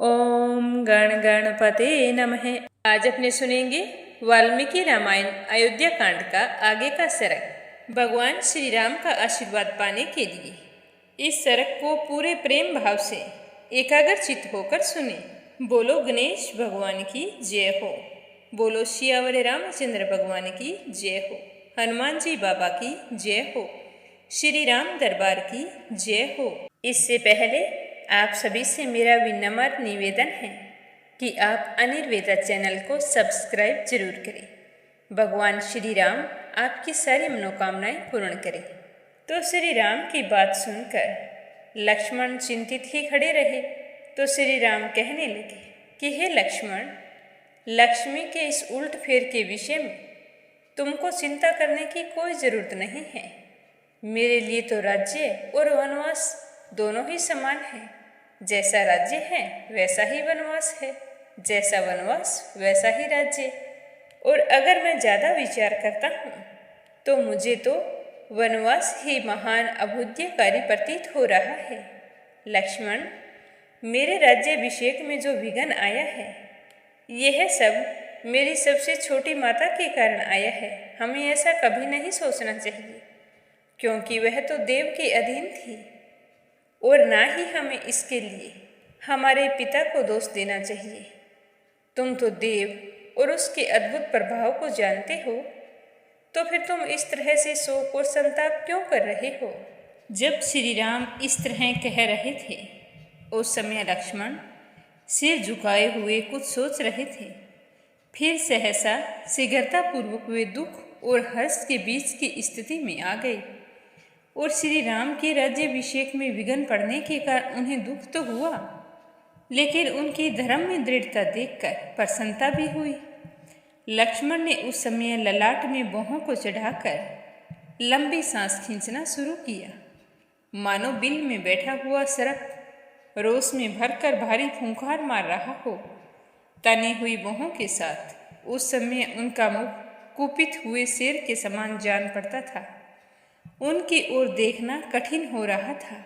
ओम गण गणपते नमः। आज अपने सुनेंगे वाल्मीकि रामायण अयोध्या कांड का आगे का सरक। भगवान श्री राम का आशीर्वाद पाने के लिए इस सरक को पूरे प्रेम भाव से एकाग्रचित्त होकर सुने। बोलो गणेश भगवान की जय हो। बोलो सियावर रामचंद्र भगवान की जय हो। हनुमान जी बाबा की जय हो। श्री राम दरबार की जय हो। इससे पहले आप सभी से मेरा विनम्र निवेदन है कि आप अनिर्वेदा चैनल को सब्सक्राइब जरूर करें। भगवान श्री राम आपकी सारी मनोकामनाएं पूर्ण करें। तो श्री राम की बात सुनकर लक्ष्मण चिंतित ही खड़े रहे। तो श्री राम कहने लगे कि हे लक्ष्मण, लक्ष्मी के इस उल्ट फेर के विषय में तुमको चिंता करने की कोई जरूरत नहीं है। मेरे लिए तो राज्य और वनवास दोनों ही समान है। जैसा राज्य है वैसा ही वनवास है, जैसा वनवास वैसा ही राज्य। और अगर मैं ज़्यादा विचार करता हूँ तो मुझे तो वनवास ही महान अभूत्यकारी प्रतीत हो रहा है। लक्ष्मण, मेरे राज्याभिषेक में जो विघ्न आया है यह सब मेरी सबसे छोटी माता के कारण आया है। हमें ऐसा कभी नहीं सोचना चाहिए, क्योंकि वह तो देव के अधीन थी, और ना ही हमें इसके लिए हमारे पिता को दोष देना चाहिए। तुम तो देव और उसके अद्भुत प्रभाव को जानते हो, तो फिर तुम इस तरह से शोक और संताप क्यों कर रहे हो? जब श्री राम इस तरह कह रहे थे उस समय लक्ष्मण सिर झुकाए हुए कुछ सोच रहे थे। फिर सहसा शीघ्रतापूर्वक वे दुख और हर्ष के बीच की स्थिति में आ गए। और श्री राम के राज्याभिषेक में विघ्न पड़ने के कारण उन्हें दुख तो हुआ, लेकिन उनकी धर्म में दृढ़ता देखकर प्रसन्नता भी हुई। लक्ष्मण ने उस समय ललाट में बाहों को चढ़ाकर लंबी सांस खींचना शुरू किया, मानो बिल में बैठा हुआ सर्प रोष में भरकर भारी फूंकार मार रहा हो। तनी हुई बाहों के साथ उस समय उनका मुख कुपित हुए शेर के समान जान पड़ता था। उनकी ओर देखना कठिन हो रहा था।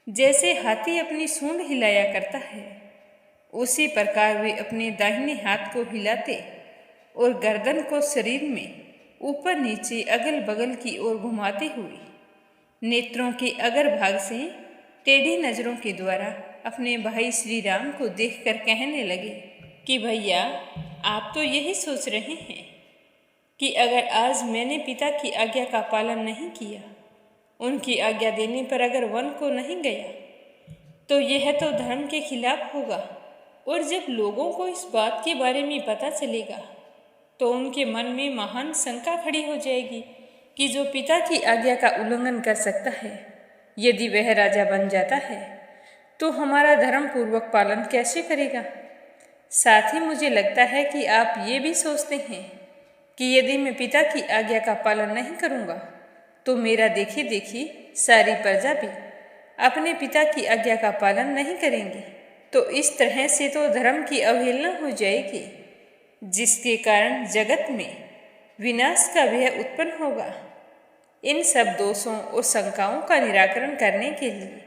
जैसे हाथी अपनी सूंड हिलाया करता है, उसी प्रकार वे अपने दाहिने हाथ को हिलाते और गर्दन को शरीर में ऊपर नीचे अगल बगल की ओर घुमाते हुए नेत्रों के अगर भाग से टेढ़ी नजरों के द्वारा अपने भाई श्री राम को देखकर कहने लगे कि भैया, आप तो यही सोच रहे हैं कि अगर आज मैंने पिता की आज्ञा का पालन नहीं किया, उनकी आज्ञा देने पर अगर वन को नहीं गया, तो यह तो धर्म के खिलाफ होगा। और जब लोगों को इस बात के बारे में पता चलेगा तो उनके मन में महान शंका खड़ी हो जाएगी कि जो पिता की आज्ञा का उल्लंघन कर सकता है, यदि वह राजा बन जाता है तो हमारा धर्म पूर्वक पालन कैसे करेगा? साथ ही मुझे लगता है कि आप ये भी सोचते हैं कि यदि मैं पिता की आज्ञा का पालन नहीं करूँगा तो मेरा देखी देखी सारी प्रजा भी अपने पिता की आज्ञा का पालन नहीं करेंगे। तो इस तरह से तो धर्म की अवहेलना हो जाएगी, जिसके कारण जगत में विनाश का भय उत्पन्न होगा। इन सब दोषों और शंकाओं का निराकरण करने के लिए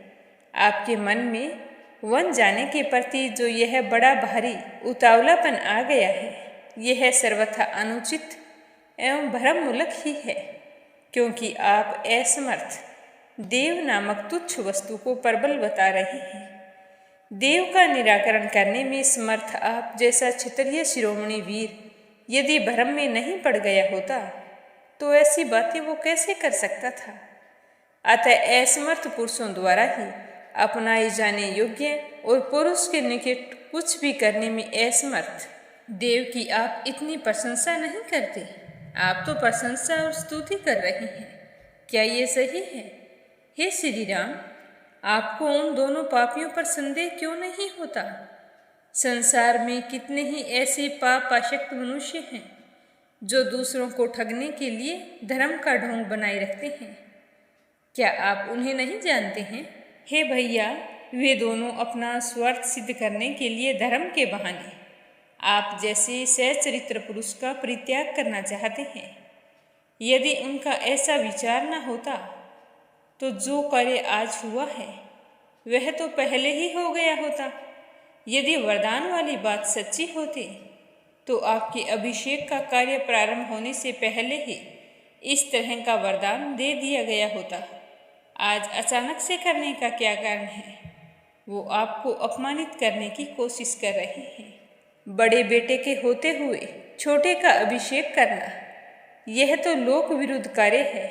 आपके मन में वन जाने के प्रति जो यह बड़ा भारी उतावलापन आ गया है, यह सर्वथा अनुचित एवं भ्रममूलक ही है, क्योंकि आप असमर्थ देव नामक तुच्छ वस्तु को प्रबल बता रहे हैं। देव का निराकरण करने में समर्थ आप जैसा क्षत्रिय शिरोमणि वीर यदि भ्रम में नहीं पड़ गया होता तो ऐसी बातें वो कैसे कर सकता था? अतः असमर्थ पुरुषों द्वारा ही अपनाए जाने योग्य और पुरुष के निकट कुछ भी करने में असमर्थ देव की आप इतनी प्रशंसा नहीं करते। आप तो प्रशंसा और स्तुति कर रहे हैं। क्या ये सही है? हे श्री राम, आपको उन दोनों पापियों पर संदेह क्यों नहीं होता? संसार में कितने ही ऐसे पाप आसक्त मनुष्य हैं जो दूसरों को ठगने के लिए धर्म का ढोंग बनाए रखते हैं। क्या आप उन्हें नहीं जानते हैं? हे भैया, वे दोनों अपना स्वार्थ सिद्ध करने के लिए धर्म के बहाने आप जैसे सच्चरित्र पुरुष का परित्याग करना चाहते हैं। यदि उनका ऐसा विचार न होता तो जो कार्य आज हुआ है वह तो पहले ही हो गया होता। यदि वरदान वाली बात सच्ची होती तो आपके अभिषेक का कार्य प्रारंभ होने से पहले ही इस तरह का वरदान दे दिया गया होता। आज अचानक से करने का क्या कारण है? वो आपको अपमानित करने की कोशिश कर रहे हैं। बड़े बेटे के होते हुए छोटे का अभिषेक करना, यह तो लोक विरुद्ध कार्य है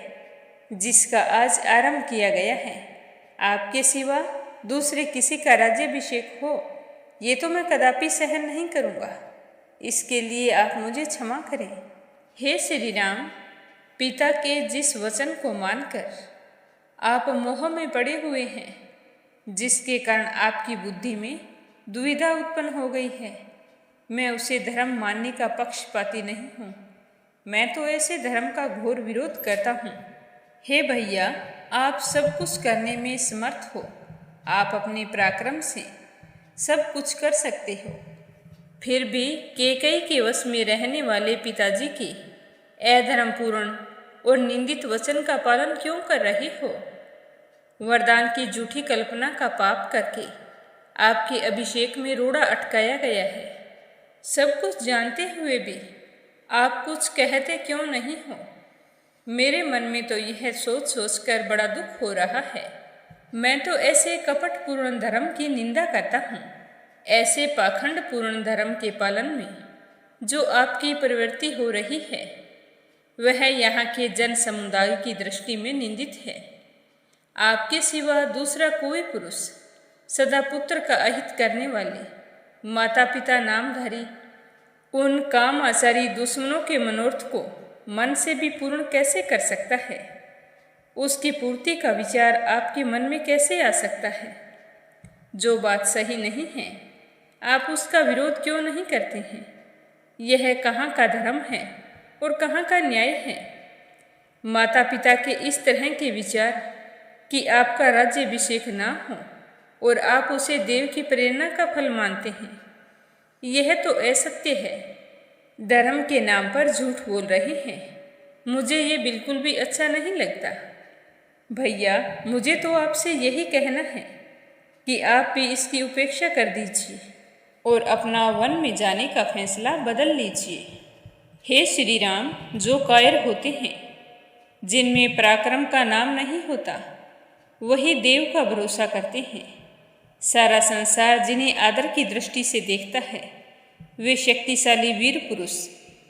जिसका आज आरंभ किया गया है। आपके सिवा दूसरे किसी का राज्याभिषेक हो, ये तो मैं कदापि सहन नहीं करूँगा। इसके लिए आप मुझे क्षमा करें। हे श्री राम, पिता के जिस वचन को मानकर आप मोह में पड़े हुए हैं, जिसके कारण आपकी बुद्धि में दुविधा उत्पन्न हो गई है, मैं उसे धर्म मानने का पक्षपाती नहीं हूँ। मैं तो ऐसे धर्म का घोर विरोध करता हूँ। हे भैया, आप सब कुछ करने में समर्थ हो। आप अपने पराक्रम से सब कुछ कर सकते हो। फिर भी कैकेयी के वश में रहने वाले पिताजी की अधर्मपूर्ण और निंदित वचन का पालन क्यों कर रहे हो? वरदान की झूठी कल्पना का पाप करके आपके अभिषेक में रोड़ा अटकाया गया है। सब कुछ जानते हुए भी आप कुछ कहते क्यों नहीं हो? मेरे मन में तो यह सोच सोच कर बड़ा दुख हो रहा है। मैं तो ऐसे कपटपूर्ण धर्म की निंदा करता हूँ। ऐसे पाखंडपूर्ण धर्म के पालन में जो आपकी प्रवृत्ति हो रही है, वह यहाँ के जन समुदाय की दृष्टि में निंदित है। आपके सिवा दूसरा कोई पुरुष सदा पुत्र का अहित करने वाले, माता पिता नामधारी, उन काम आचारी दुश्मनों के मनोरथ को मन से भी पूर्ण कैसे कर सकता है? उसकी पूर्ति का विचार आपके मन में कैसे आ सकता है? जो बात सही नहीं है, आप उसका विरोध क्यों नहीं करते हैं? यह कहाँ का धर्म है और कहाँ का न्याय है? माता पिता के इस तरह के विचार कि आपका राज्याभिषेक ना हो और आप उसे देव की प्रेरणा का फल मानते हैं, यह तो असत्य है। धर्म के नाम पर झूठ बोल रहे हैं। मुझे ये बिल्कुल भी अच्छा नहीं लगता। भैया, मुझे तो आपसे यही कहना है कि आप भी इसकी उपेक्षा कर दीजिए और अपना वन में जाने का फैसला बदल लीजिए। हे श्री राम, जो कायर होते हैं, जिनमें पराक्रम का नाम नहीं होता, वही देव का भरोसा करते हैं। सारा संसार जिन्हें आदर की दृष्टि से देखता है, वे शक्तिशाली वीर पुरुष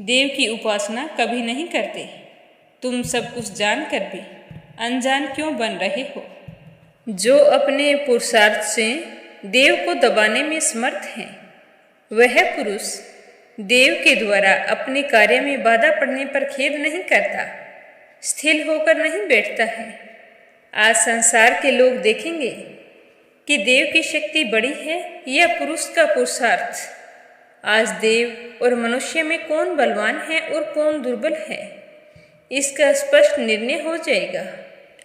देव की उपासना कभी नहीं करते। तुम सब कुछ जानकर भी अनजान क्यों बन रहे हो? जो अपने पुरुषार्थ से देव को दबाने में समर्थ हैं, वह पुरुष देव के द्वारा अपने कार्य में बाधा पड़ने पर खेद नहीं करता, स्थिर होकर नहीं बैठता है। आज संसार के लोग देखेंगे कि देव की शक्ति बड़ी है या पुरुष का पुरुषार्थ। आज देव और मनुष्य में कौन बलवान है और कौन दुर्बल है, इसका स्पष्ट निर्णय हो जाएगा।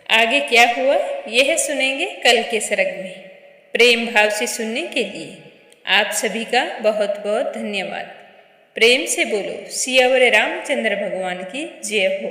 आगे क्या हुआ, यह सुनेंगे कल के सरग में। प्रेम भाव से सुनने के लिए आप सभी का बहुत बहुत धन्यवाद। प्रेम से बोलो सियावर रामचंद्र भगवान की जय हो।